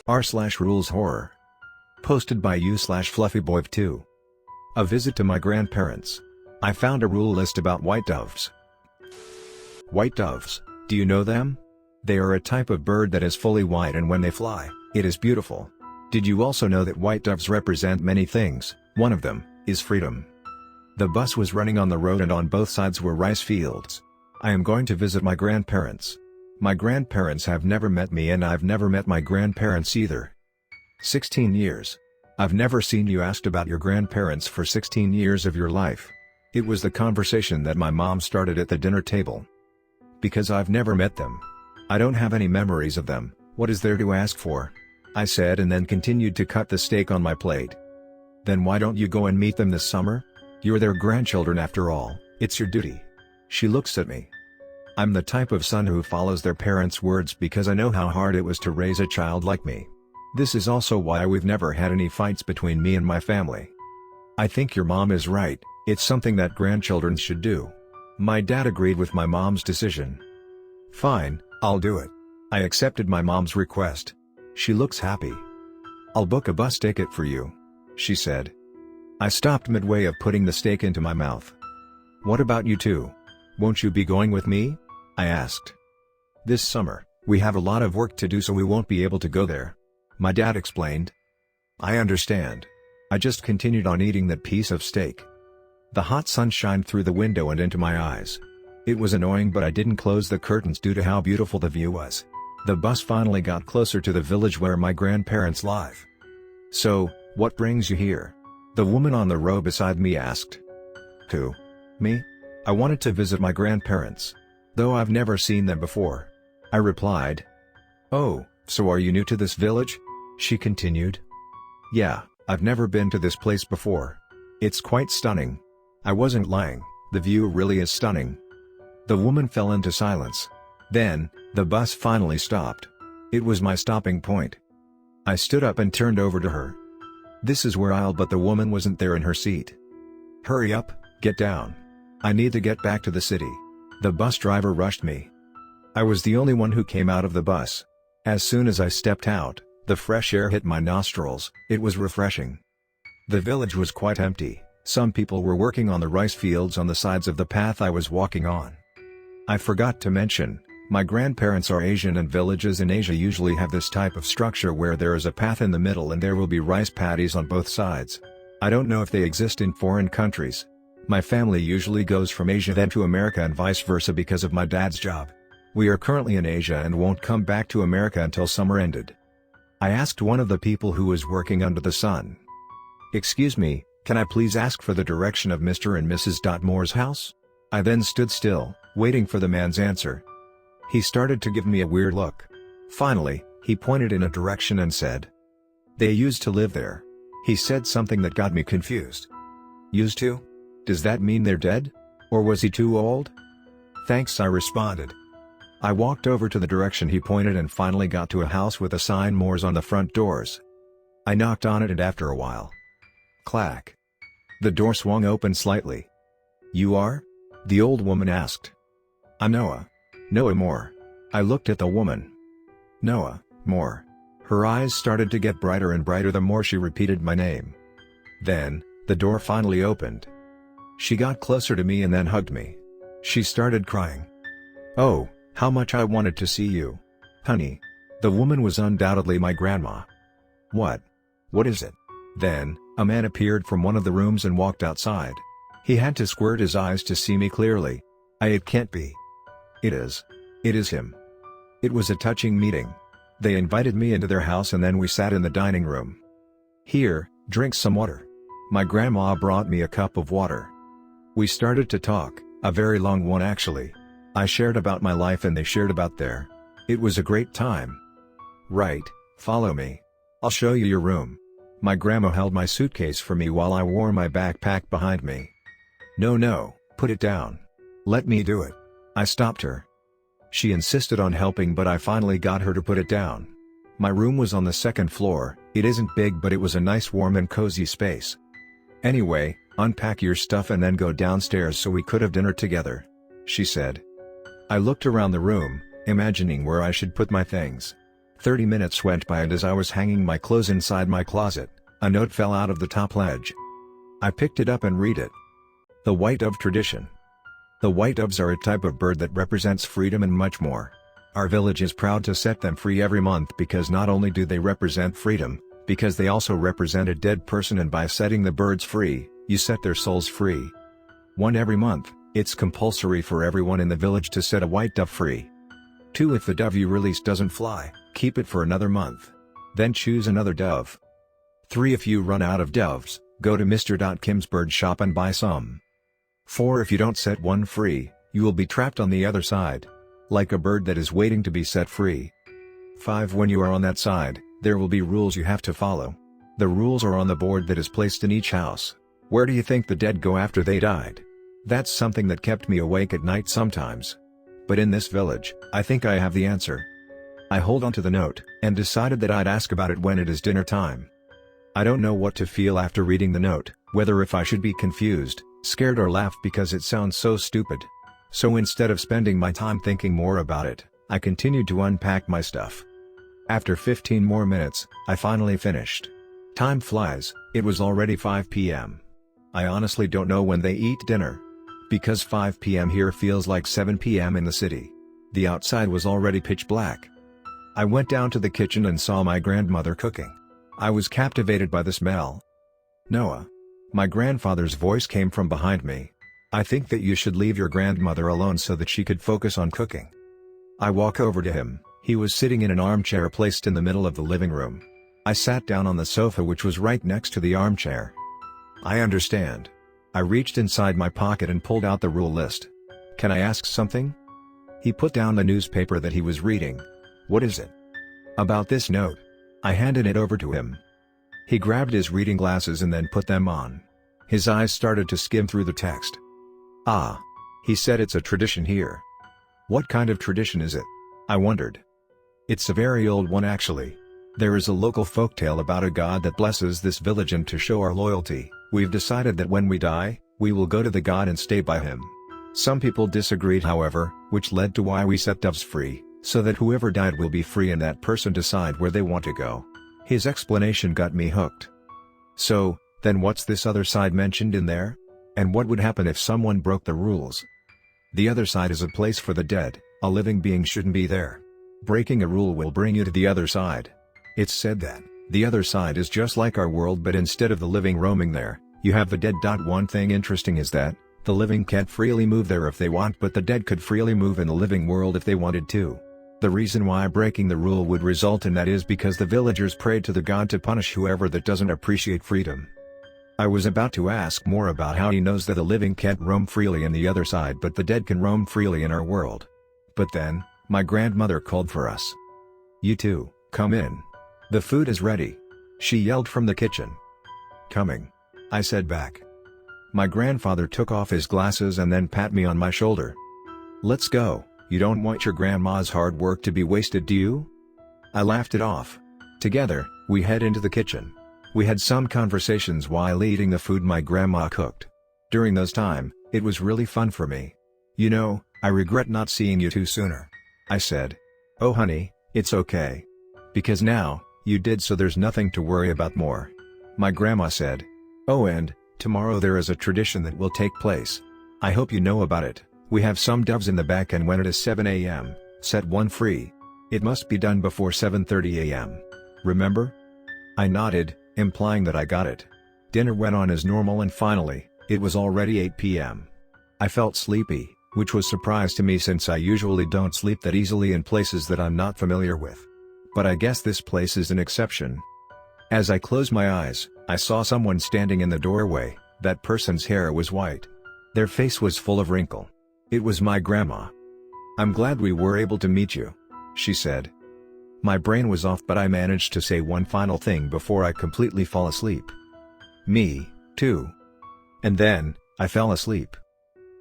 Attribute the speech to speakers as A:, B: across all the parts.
A: r/rules horror. Posted by u/fluffyboy2. A visit to my grandparents. I found a rule list about white doves. White doves, do you know them? They are a type of bird that is fully white, and when they fly, it is beautiful. Did you also know that white doves represent many things? One of them is freedom. The bus was running on the road and on both sides were rice fields. I am going to visit my grandparents. My grandparents have never met me and I've never met my grandparents either. 16 years. I've never seen you. Asked about your grandparents for 16 years of your life. It was the conversation that my mom started at the dinner table. Because I've never met them. I don't have any memories of them. What is there to ask for? I said, and then continued to cut the steak on my plate. Then why don't you go and meet them this summer? You're their grandchildren after all, it's your duty. She looks at me. I'm the type of son who follows their parents' words because I know how hard it was to raise a child like me. This is also why we've never had any fights between me and my family. I think your mom is right, it's something that grandchildren should do. My dad agreed with my mom's decision. Fine, I'll do it. I accepted my mom's request. She looks happy. I'll book a bus ticket for you, she said. I stopped midway of putting the steak into my mouth. What about you two? Won't you be going with me? I asked. This summer, we have a lot of work to do, so we won't be able to go there. My dad explained. I understand. I just continued on eating that piece of steak. The hot sun shined through the window and into my eyes. It was annoying, but I didn't close the curtains due to how beautiful the view was. The bus finally got closer to the village where my grandparents live. So, what brings you here? The woman on the row beside me asked. Who? Me? I wanted to visit my grandparents. Though I've never seen them before. I replied. Oh, so are you new to this village? She continued. Yeah, I've never been to this place before. It's quite stunning. I wasn't lying, the view really is stunning. The woman fell into silence. Then, the bus finally stopped. It was my stopping point. I stood up and turned over to her. This is where I'll, but the woman wasn't there in her seat. Hurry up, get down. I need to get back to the city. The bus driver rushed me. I was the only one who came out of the bus. As soon as I stepped out, the fresh air hit my nostrils. It was refreshing. The village was quite empty. Some people were working on the rice fields on the sides of the path I was walking on. I forgot to mention, my grandparents are Asian, and villages in Asia usually have this type of structure where there is a path in the middle and there will be rice paddies on both sides. I don't know if they exist in foreign countries. My family usually goes from Asia then to America and vice versa because of my dad's job. We are currently in Asia and won't come back to America until summer ended. I asked one of the people who was working under the sun. Excuse me, can I please ask for the direction of Mr. and Mrs. Moore's house? I then stood still, waiting for the man's answer. He started to give me a weird look. Finally, he pointed in a direction and said, "They used to live there." He said something that got me confused. Used to? Does that mean they're dead? Or was he too old? Thanks, I responded. I walked over to the direction he pointed and finally got to a house with a sign Moore's on the front doors. I knocked on it and after a while, clack. The door swung open slightly. You are? The old woman asked. I'm Noah. Noah Moore. I looked at the woman. Noah Moore. Her eyes started to get brighter and brighter the more she repeated my name. Then, the door finally opened. She got closer to me and then hugged me. She started crying. Oh, how much I wanted to see you. Honey. The woman was undoubtedly my grandma. What? What is it? Then, a man appeared from one of the rooms and walked outside. He had to squirt his eyes to see me clearly. It can't be. It is. It is him. It was a touching meeting. They invited me into their house and then we sat in the dining room. Here, drink some water. My grandma brought me a cup of water. We started to talk, a very long one actually. I shared about my life and they shared about their. It was a great time. Right, follow me. I'll show you your room. My grandma held my suitcase for me while I wore my backpack behind me. No, put it down. Let me do it. I stopped her. She insisted on helping but I finally got her to put it down. My room was on the second floor. It isn't big but it was a nice warm and cozy space. Anyway, unpack your stuff and then go downstairs so we could have dinner together, she said. I looked around the room, imagining where I should put my things. 30 minutes went by, and as I was hanging my clothes inside my closet, a note fell out of the top ledge. I picked it up and read it. The White Dove Tradition. The white doves are a type of bird that represents freedom and much more. Our village is proud to set them free every month because not only do they represent freedom, because they also represent a dead person, and by setting the birds free, you set their souls free. One every month. It's compulsory for everyone in the village to set a white dove free. 2. If the dove you release doesn't fly, keep it for another month. Then choose another dove. 3. If you run out of doves, go to Mr. Kim's bird shop and buy some. 4. If you don't set one free, you will be trapped on the other side, like a bird that is waiting to be set free. 5. When you are on that side, there will be rules you have to follow. The rules are on the board that is placed in each house. Where do you think the dead go after they died? That's something that kept me awake at night sometimes. But in this village, I think I have the answer. I hold on to the note, and decided that I'd ask about it when it is dinner time. I don't know what to feel after reading the note, whether if I should be confused, scared, or laugh because it sounds so stupid. So instead of spending my time thinking more about it, I continued to unpack my stuff. After 15 more minutes, I finally finished. Time flies, it was already 5 p.m. I honestly don't know when they eat dinner. Because 5 p.m. here feels like 7 p.m. in the city. The outside was already pitch black. I went down to the kitchen and saw my grandmother cooking. I was captivated by the smell. "Noah." My grandfather's voice came from behind me. "I think that you should leave your grandmother alone so that she could focus on cooking." I walk over to him. He was sitting in an armchair placed in the middle of the living room. I sat down on the sofa, which was right next to the armchair. "I understand." I reached inside my pocket and pulled out the rule list. "Can I ask something?" He put down the newspaper that he was reading. "What is it?" "About this note." I handed it over to him. He grabbed his reading glasses and then put them on. His eyes started to skim through the text. "Ah." He said, "It's a tradition here." "What kind of tradition is it?" I wondered. "It's a very old one actually. There is a local folktale about a god that blesses this village, and to show our loyalty, we've decided that when we die, we will go to the god and stay by him. Some people disagreed, however, which led to why we set doves free, so that whoever died will be free and that person decide where they want to go." His explanation got me hooked. "So, then what's this other side mentioned in there? And what would happen if someone broke the rules?" "The other side is a place for the dead. A living being shouldn't be there. Breaking a rule will bring you to the other side. It's said that the other side is just like our world, but instead of the living roaming there, you have the dead. One thing interesting is that the living can't freely move there if they want, but the dead could freely move in the living world if they wanted to. The reason why breaking the rule would result in that is because the villagers prayed to the god to punish whoever that doesn't appreciate freedom." I was about to ask more about how he knows that the living can't roam freely in the other side but the dead can roam freely in our world. But then, my grandmother called for us. "You two, come in. The food is ready," she yelled from the kitchen. "Coming," I said back. My grandfather took off his glasses and then pat me on my shoulder. "Let's go. You don't want your grandma's hard work to be wasted, do you?" I laughed it off. Together, we head into the kitchen. We had some conversations while eating the food my grandma cooked. During those time, it was really fun for me. "You know, I regret not seeing you two sooner," I said. "Oh honey, it's okay. Because now, you did, so there's nothing to worry about more," my grandma said. "Oh, and tomorrow there is a tradition that will take place. I hope you know about it. We have some doves in the back, and when it is 7 a.m., set one free. It must be done before 7:30 a.m. Remember?" I nodded, implying that I got it. Dinner went on as normal, and finally, it was already 8 p.m. I felt sleepy, which was a surprise to me since I usually don't sleep that easily in places that I'm not familiar with. But I guess this place is an exception. As I closed my eyes, I saw someone standing in the doorway. That person's hair was white. Their face was full of wrinkle. It was my grandma. "I'm glad we were able to meet you," she said. My brain was off, but I managed to say one final thing before I completely fall asleep. "Me, too." And then, I fell asleep.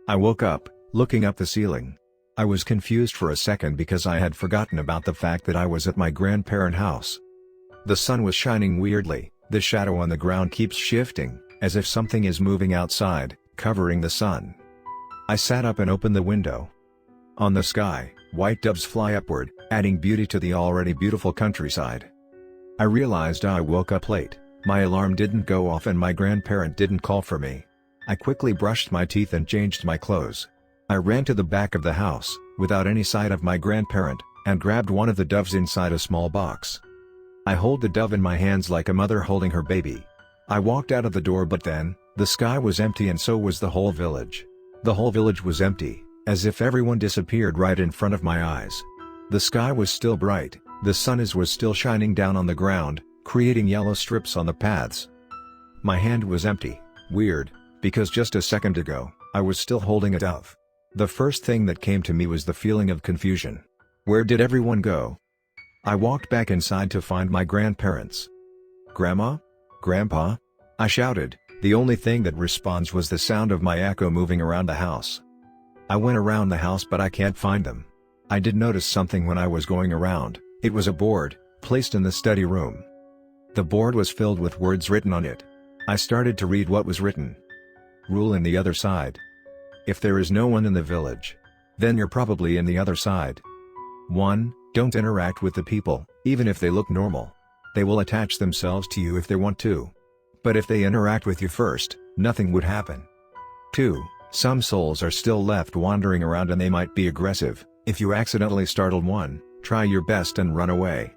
A: I woke up, looking up the ceiling. I was confused for a second because I had forgotten about the fact that I was at my grandparent house. The sun was shining weirdly, the shadow on the ground keeps shifting, as if something is moving outside, covering the sun. I sat up and opened the window. On the sky, White doves fly upward, adding beauty to the already beautiful countryside. I realized I woke up late, my alarm didn't go off and my grandparent didn't call for me. I quickly brushed my teeth and changed my clothes. I ran to the back of the house, without any sight of my grandparent, and grabbed one of the doves inside a small box. I hold the dove in my hands like a mother holding her baby. I walked out of the door, but then, the sky was empty and so was the whole village. The whole village was empty, as if everyone disappeared right in front of my eyes. The sky was still bright, the sun was still shining down on the ground, creating yellow strips on the paths. My hand was empty. Weird, because just a second ago, I was still holding a dove. The first thing that came to me was the feeling of confusion. Where did everyone go? I walked back inside to find my grandparents. "Grandma? Grandpa?" I shouted. The only thing that responds was the sound of my echo moving around the house. I went around the house but I can't find them. I did notice something when I was going around. It was a board, placed in the study room. The board was filled with words written on it. I started to read what was written. Rule in the other side. If there is no one in the village, then you're probably in the other side. 1. Don't interact with the people, even if they look normal. They will attach themselves to you if they want to. But if they interact with you first, nothing would happen. 2. Some souls are still left wandering around and they might be aggressive. If you accidentally startle one, try your best and run away.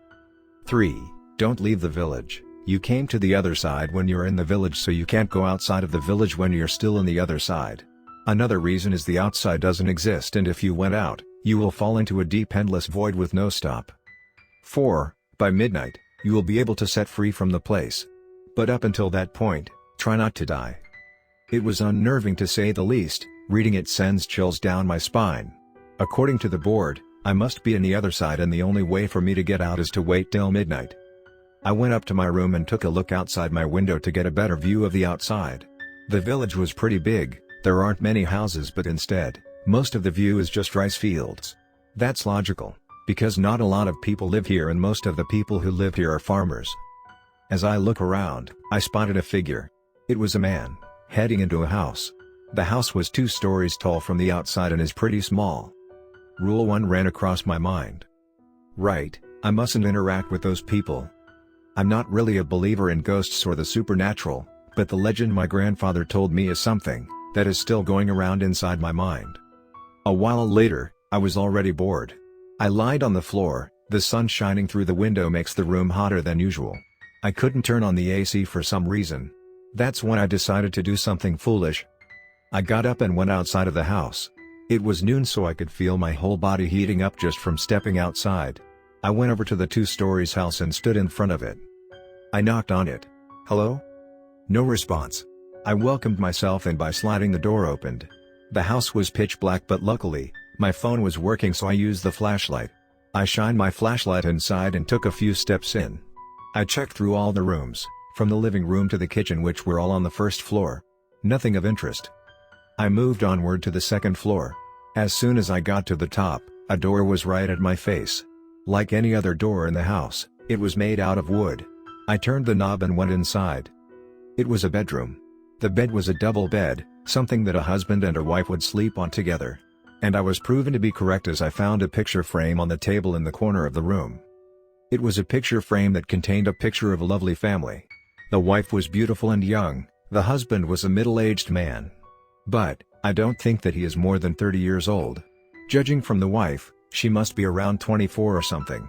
A: 3. Don't leave the village. You came to the other side when you're in the village, so you can't go outside of the village when you're still in the other side. Another reason is the outside doesn't exist, and if you went out, you will fall into a deep endless void with no stop. 4. By midnight, you will be able to set free from the place. But up until that point, try not to die. It was unnerving to say the least. Reading it sends chills down my spine. According to the board, I must be in the other side and the only way for me to get out is to wait till midnight. I went up to my room and took a look outside my window to get a better view of the outside. The village was pretty big, there aren't many houses, but instead, most of the view is just rice fields. That's logical, because not a lot of people live here and most of the people who live here are farmers. As I look around, I spotted a figure. It was a man, heading into a house. The house was 2 stories tall from the outside and is pretty small. Rule 1 ran across my mind. Right, I mustn't interact with those people. I'm not really a believer in ghosts or the supernatural, but the legend my grandfather told me is something that is still going around inside my mind. A while later, I was already bored. I lied on the floor. The sun shining through the window makes the room hotter than usual. I couldn't turn on the AC for some reason. That's when I decided to do something foolish. I got up and went outside of the house. It was noon, so I could feel my whole body heating up just from stepping outside. I went over to the 2 stories house and stood in front of it. I knocked on it. "Hello?" No response. I welcomed myself and by sliding the door opened. The house was pitch black, but luckily, my phone was working, so I used the flashlight. I shined my flashlight inside and took a few steps in. I checked through all the rooms, from the living room to the kitchen, which were all on the first floor. Nothing of interest. I moved onward to the second floor. As soon as I got to the top, a door was right at my face. Like any other door in the house, it was made out of wood. I turned the knob and went inside. It was a bedroom. The bed was a double bed, something that a husband and a wife would sleep on together. And I was proven to be correct as I found a picture frame on the table in the corner of the room. It was a picture frame that contained a picture of a lovely family. The wife was beautiful and young, the husband was a middle-aged man. But, I don't think that he is more than 30 years old. Judging from the wife, she must be around 24 or something.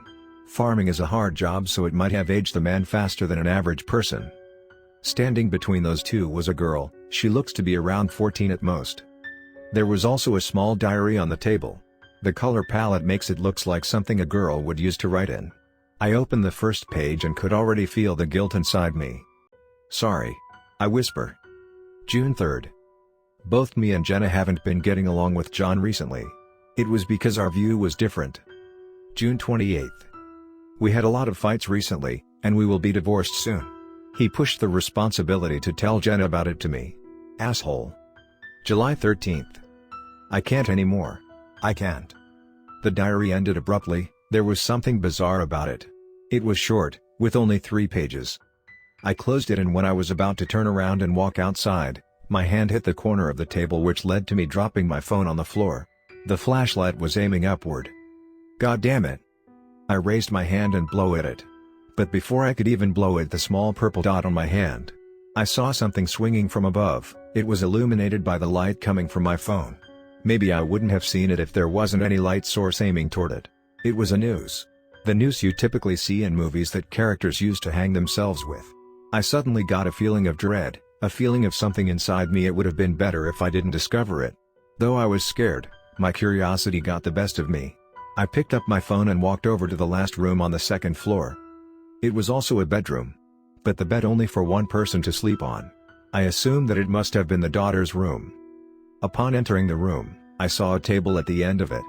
A: Farming is a hard job, so it might have aged the man faster than an average person. Standing between those two was a girl. She looks to be around 14 at most. There was also a small diary on the table. The color palette makes it looks like something a girl would use to write in. I opened the first page and could already feel the guilt inside me. "Sorry," I whisper. June 3rd. Both me and Jenna haven't been getting along with John recently. It was because our view was different. June 28th. We had a lot of fights recently, and we will be divorced soon. He pushed the responsibility to tell Jenna about it to me. Asshole. July 13th. I can't anymore. I can't. The diary ended abruptly. There was something bizarre about it. It was short, with only 3 pages. I closed it, and when I was about to turn around and walk outside, my hand hit the corner of the table, which led to me dropping my phone on the floor. The flashlight was aiming upward. God damn it. I raised my hand and blew at it. But before I could even blow at the small purple dot on my hand, I saw something swinging from above. It was illuminated by the light coming from my phone. Maybe I wouldn't have seen it if there wasn't any light source aiming toward it. It was a noose. The noose you typically see in movies that characters use to hang themselves with. I suddenly got a feeling of dread, a feeling of something inside me. It would have been better if I didn't discover it. Though I was scared, my curiosity got the best of me. I picked up my phone and walked over to the last room on the second floor. It was also a bedroom. But the bed only for one person to sleep on. I assumed that it must have been the daughter's room. Upon entering the room, I saw a table at the end of it.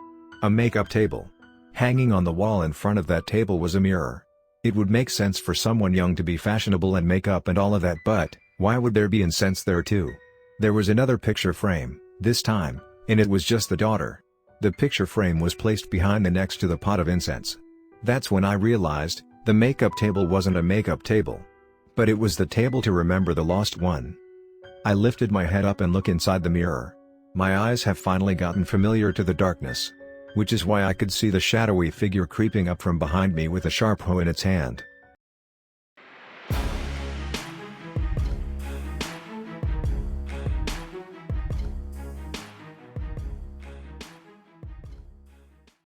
A: A makeup table. Hanging on the wall in front of that table was a mirror. It would make sense for someone young to be fashionable and makeup and all of that, but why would there be incense there too? There was another picture frame, this time, and it was just the daughter. The picture frame was placed behind the next to the pot of incense. That's when I realized, the makeup table wasn't a makeup table. But it was the table to remember the lost one. I lifted my head up and looked inside the mirror. My eyes have finally gotten familiar to the darkness. Which is why I could see the shadowy figure creeping up from behind me with a sharp hoe in its hand.